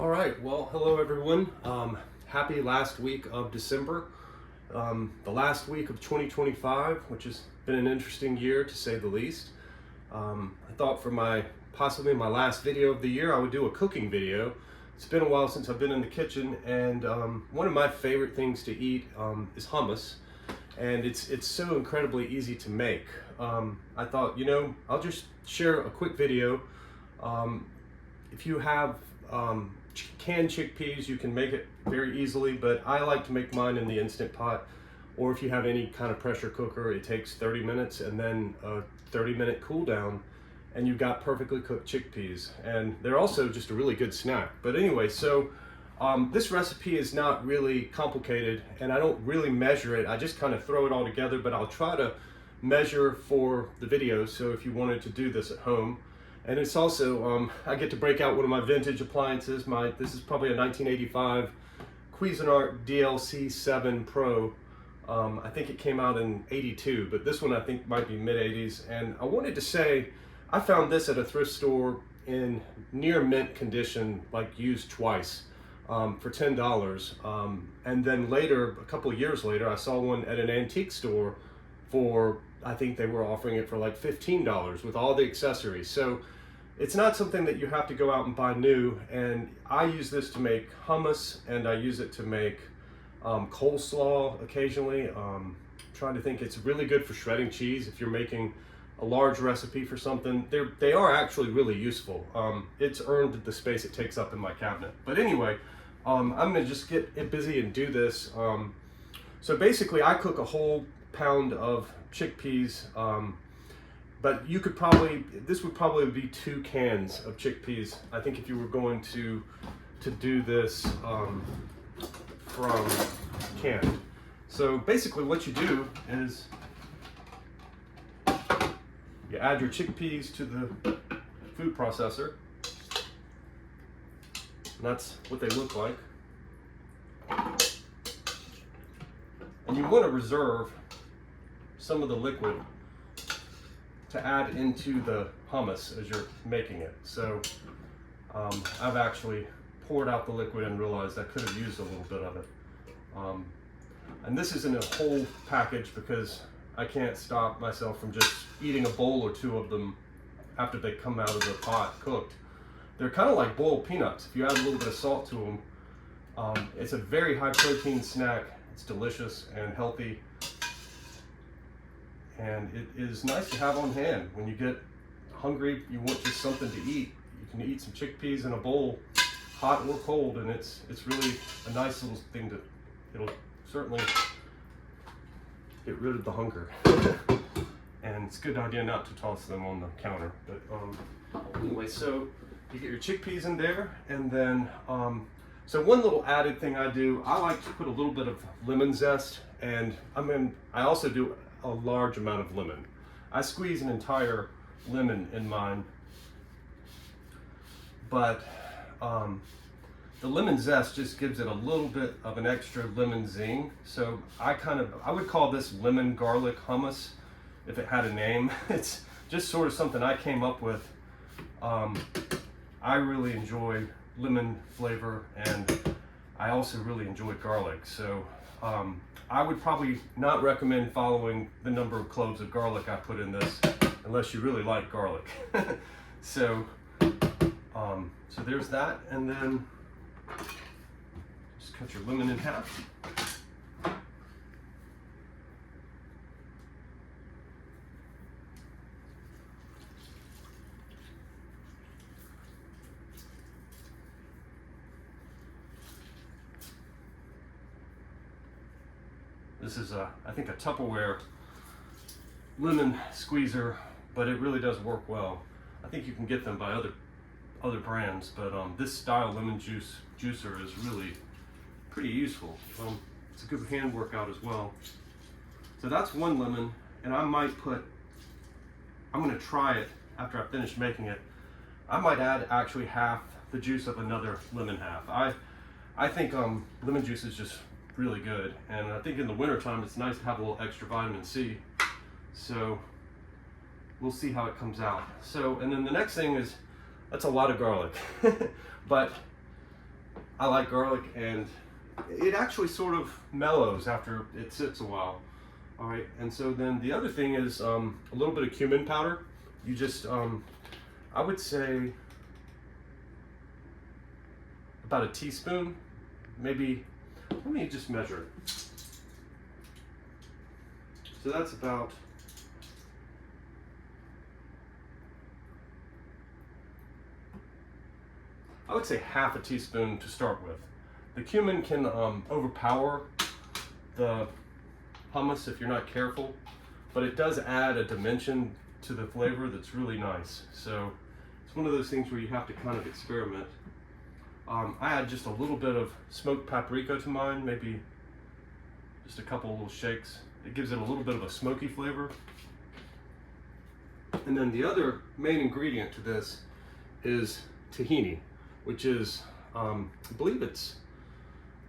All right, well, hello everyone. Happy last week of December, the last week of 2025, which has been an interesting year to say the least. I thought for possibly my last video of the year, I would do a cooking video. It's been a while since I've been in the kitchen, and one of my favorite things to eat is hummus, and it's so incredibly easy to make. I thought, I'll just share a quick video. If you have canned chickpeas, you can make it very easily, but I like to make mine in the Instant Pot, or if you have any kind of pressure cooker, it takes 30 minutes and then a 30-minute cool down, and you've got perfectly cooked chickpeas. And they're also just a really good snack. But anyway, so this recipe is not really complicated, and I don't really measure it. I just kind of throw it all together, but I'll try to measure for the video, so if you wanted to do this at home. And it's also, I get to break out one of my vintage appliances. This is probably a 1985 Cuisinart DLC7 Pro. I think it came out in '82, but this one I think might be mid-'80s. And I wanted to say, I found this at a thrift store in near mint condition, like used twice, for $10. And then later, a couple of years later, I saw one at an antique store for, I think they were offering it for like $15 with all the accessories. So it's not something that you have to go out and buy new. And I use this to make hummus, and I use it to make coleslaw occasionally. Trying to think, it's really good for shredding cheese if you're making a large recipe for something. They are actually really useful. It's earned the space it takes up in my cabinet. But anyway, I'm gonna just get busy and do this. So basically, I cook a whole pound of chickpeas, but you could this would probably be 2 cans of chickpeas. I think if you were going to do this from canned. So basically what you do is you add your chickpeas to the food processor, and that's what they look like. And you want to reserve some of the liquid to add into the hummus as you're making it. So I've actually poured out the liquid and realized I could have used a little bit of it. And this is in a whole package because I can't stop myself from just eating a bowl or 2 of them after they come out of the pot cooked. They're kind of like boiled peanuts. If you add a little bit of salt to them, it's a very high protein snack. It's delicious and healthy, and it is nice to have on hand when you get hungry. You want just something to eat. You can eat some chickpeas in a bowl, hot or cold, and it's really a nice little thing it'll certainly get rid of the hunger. And it's a good idea not to toss them on the counter. But anyway, so you get your chickpeas in there, and then so one little added thing I do, I like to put a little bit of lemon zest, and I also do a large amount of lemon. I squeeze an entire lemon in mine, but the lemon zest just gives it a little bit of an extra lemon zing. So I would call this lemon garlic hummus if it had a name. It's just sort of something I came up with. I really enjoy lemon flavor, and I also really enjoy garlic. So I would probably not recommend following the number of cloves of garlic I put in this unless you really like garlic. So there's that, and then just cut your lemon in half. This is I think a Tupperware lemon squeezer, but it really does work well. I think you can get them by other brands, but this style lemon juicer is really pretty useful. It's a good hand workout as well. So that's 1 lemon, and I'm gonna try it after I finish making it. I might add actually half the juice of another lemon half. I think lemon juice is just really good, and I think in the wintertime it's nice to have a little extra vitamin C. So we'll see how it comes out. So, and then the next thing is, that's a lot of garlic. But I like garlic, and it actually sort of mellows after it sits a while. All right, and so then the other thing is a little bit of cumin powder. You just, I would say about a teaspoon, maybe, let me just measure it. So that's about, I would say half a teaspoon to start with. The cumin can overpower the hummus if you're not careful, but it does add a dimension to the flavor that's really nice. So it's one of those things where you have to kind of experiment. I add just a little bit of smoked paprika to mine, maybe just a couple of little shakes. It gives it a little bit of a smoky flavor. And then the other main ingredient to this is tahini, which is, I believe it's,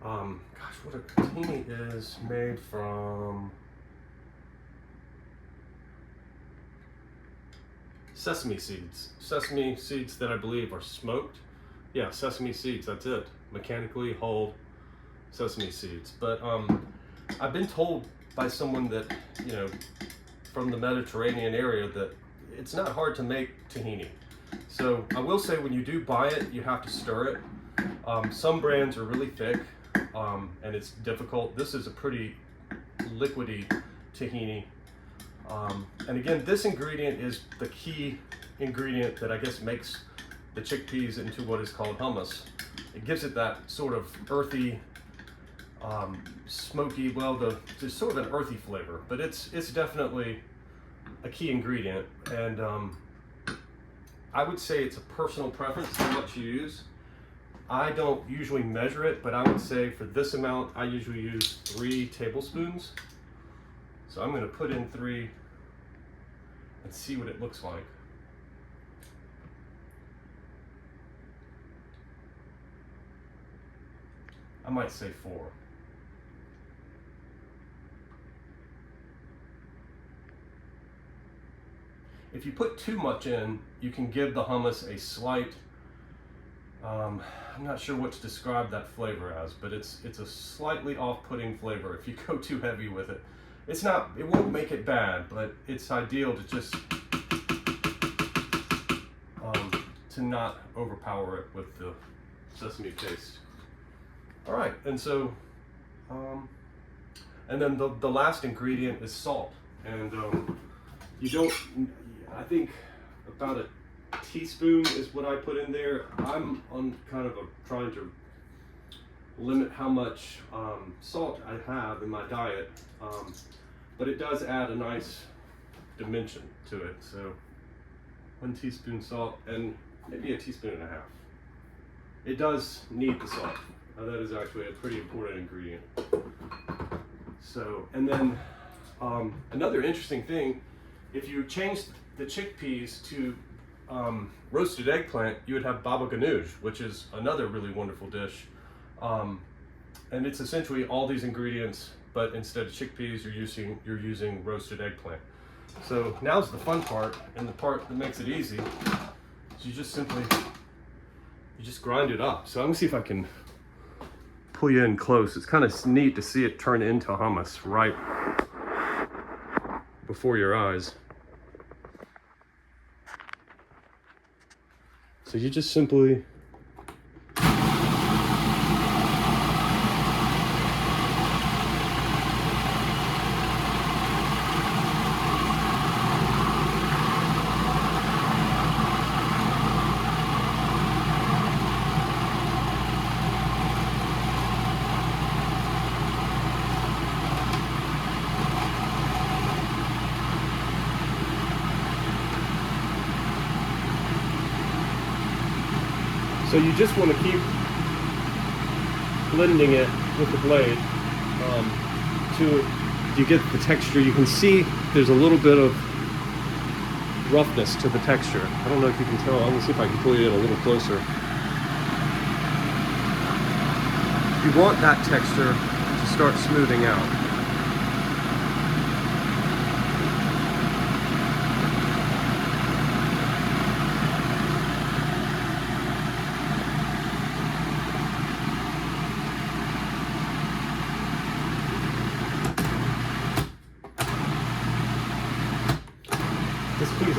gosh, what a tahini is made from sesame seeds. Sesame seeds that I believe are smoked. Yeah, sesame seeds, that's it. Mechanically whole sesame seeds. But I've been told by someone that, you know, from the Mediterranean area that it's not hard to make tahini. So I will say when you do buy it, you have to stir it. Some brands are really thick and it's difficult. This is a pretty liquidy tahini. And again, this ingredient is the key ingredient that I guess makes the chickpeas into what is called hummus. It gives it that sort of earthy, smoky, well, there's sort of an earthy flavor, but it's definitely a key ingredient. And I would say it's a personal preference how much you use. I don't usually measure it, but I would say for this amount, I usually use 3 tablespoons. So I'm gonna put in 3 and see what it looks like. I might say 4. If you put too much in, you can give the hummus a slight, I'm not sure what to describe that flavor as, but it's a slightly off-putting flavor if you go too heavy with it. It won't make it bad, but it's ideal to just, to not overpower it with the sesame paste. All right, and so, and then the last ingredient is salt. And you don't, I think about a teaspoon is what I put in there. I'm on kind of trying to limit how much salt I have in my diet, but it does add a nice dimension to it. So 1 teaspoon salt and maybe a teaspoon and a half. It does need the salt. That is actually a pretty important ingredient. So, and then another interesting thing, if you change the chickpeas to roasted eggplant, you would have baba ganoush, which is another really wonderful dish. And it's essentially all these ingredients, but instead of chickpeas, you're using roasted eggplant. So now's the fun part, and the part that makes it easy is you just grind it up. So I'm gonna see if I can pull you in close. It's kind of neat to see it turn into hummus right before your eyes. So you just simply So you just want to keep blending it with the blade to you get the texture. You can see there's a little bit of roughness to the texture. I don't know if you can tell. I'm gonna see if I can pull you in a little closer. You want that texture to start smoothing out.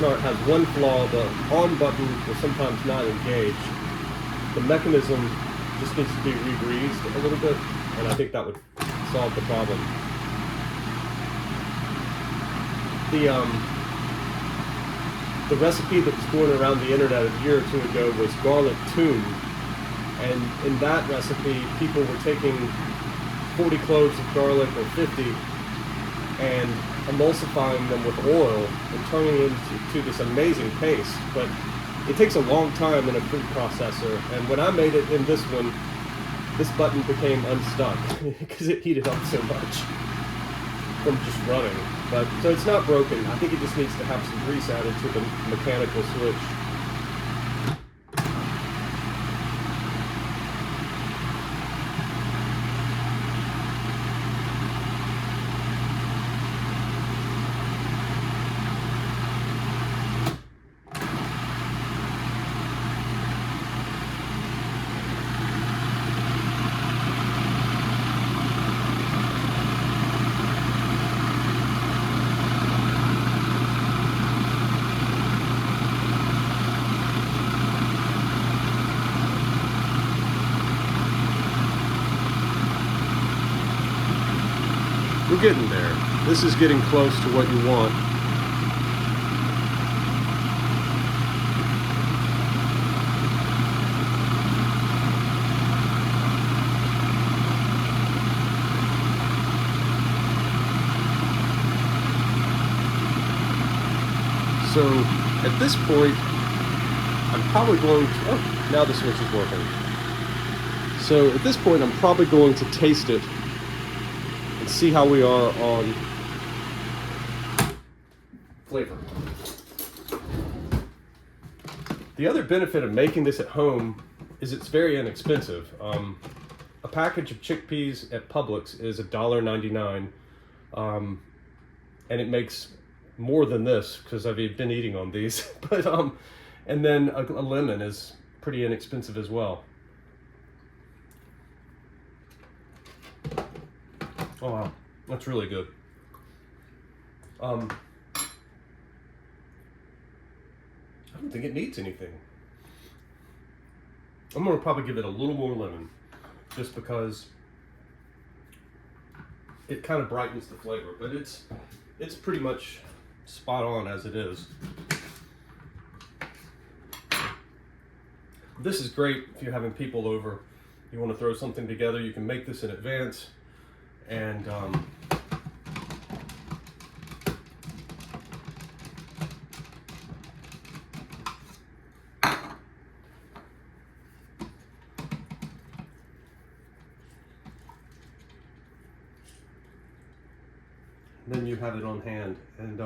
Cuisinart has one flaw: the on button will sometimes not engage. The mechanism just needs to be re-greased a little bit, and I think that would solve the problem. The recipe that was going around the internet a year or two ago was garlic toon, and in that recipe people were taking 40 cloves of garlic or 50 and emulsifying them with oil and turning it into this amazing paste. But it takes a long time in a food processor, and when I made it in this one, this button became unstuck because it heated up so much from just running. But so it's not broken. I think it just needs to have some grease added to the mechanical switch. We're getting there. This is getting close to what you want. So at this point, I'm probably going to, oh, now the switch is working. So at this point, I'm probably going to taste it and see how we are on flavor. The other benefit of making this at home is it's very inexpensive. A package of chickpeas at Publix is $1.99, and it makes more than this because I've been eating on these. But and then a lemon is pretty inexpensive as well. Oh wow, that's really good. I don't think it needs anything. I'm gonna probably give it a little more lemon, just because it kind of brightens the flavor, but it's pretty much spot on as it is. This is great if you're having people over, you want to throw something together, you can make this in advance, and then you have it on hand. And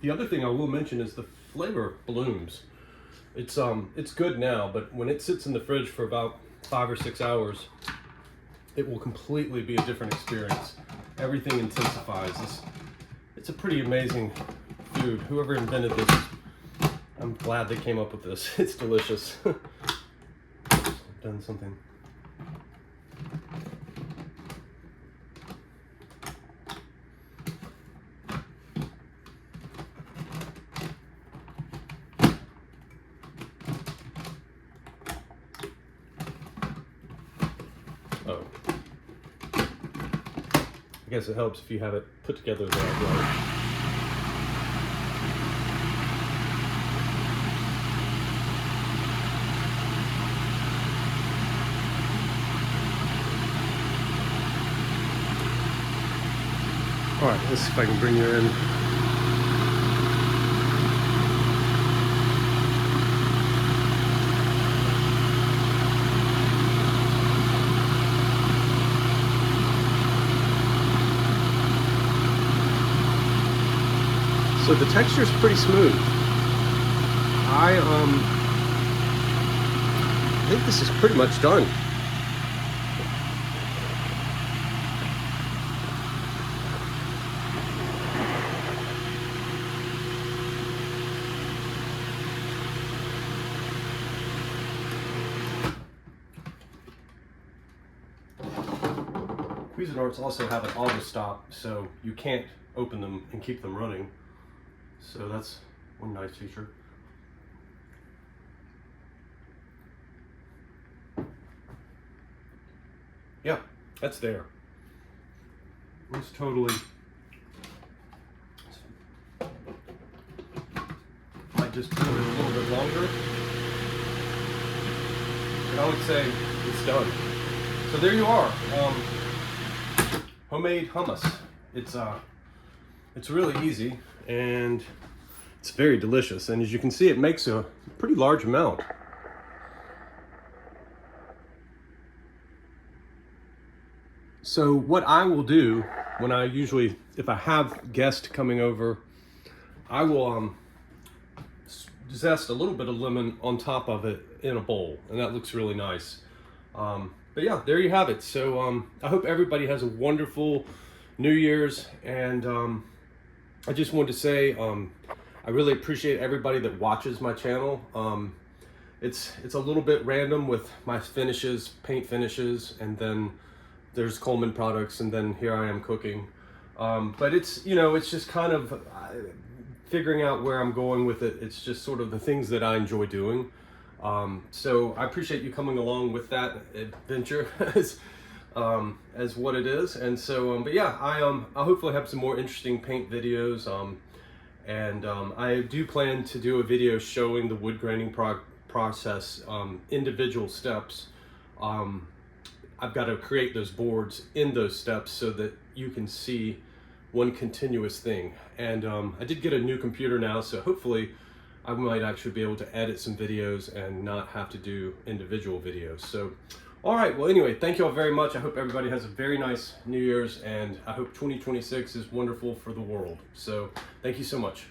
the other thing I will mention is the flavor blooms. It's good now, but when it sits in the fridge for about 5 or 6 hours, it will completely be a different experience. Everything intensifies. It's a pretty amazing food. Whoever invented this, I'm glad they came up with this. It's delicious. I've done something. Oh. I guess it helps if you have it put together the right way. All right, let's see if I can bring you in. So the texture is pretty smooth. I think this is pretty much done. Cuisinarts also have an auto stop, so you can't open them and keep them running. So that's One nice feature. Yeah, that's there. It's totally, might just do it a little bit longer. And I would say it's done. So there you are, homemade hummus. It's really easy and it's very delicious. And as you can see, it makes a pretty large amount. So what I will do when I usually, if I have guests coming over, I will zest a little bit of lemon on top of it in a bowl, and that looks really nice. But yeah, there you have it. So I hope everybody has a wonderful New Year's, and I just wanted to say I really appreciate everybody that watches my channel. It's a little bit random with my finishes, paint finishes, and then there's Coleman products, and then here I am cooking. But it's, you know, it's just kind of figuring out where I'm going with it. It's just sort of the things that I enjoy doing. So I appreciate you coming along with that adventure as what it is. And so, but yeah, I'll hopefully have some more interesting paint videos. And I do plan to do a video showing the wood graining process, individual steps. I've got to create those boards in those steps so that you can see one continuous thing. And I did get a new computer now, so hopefully I might actually be able to edit some videos and not have to do individual videos. So, all right, well, anyway, thank you all very much. I hope everybody has a very nice New Year's, and I hope 2026 is wonderful for the world. So thank you so much.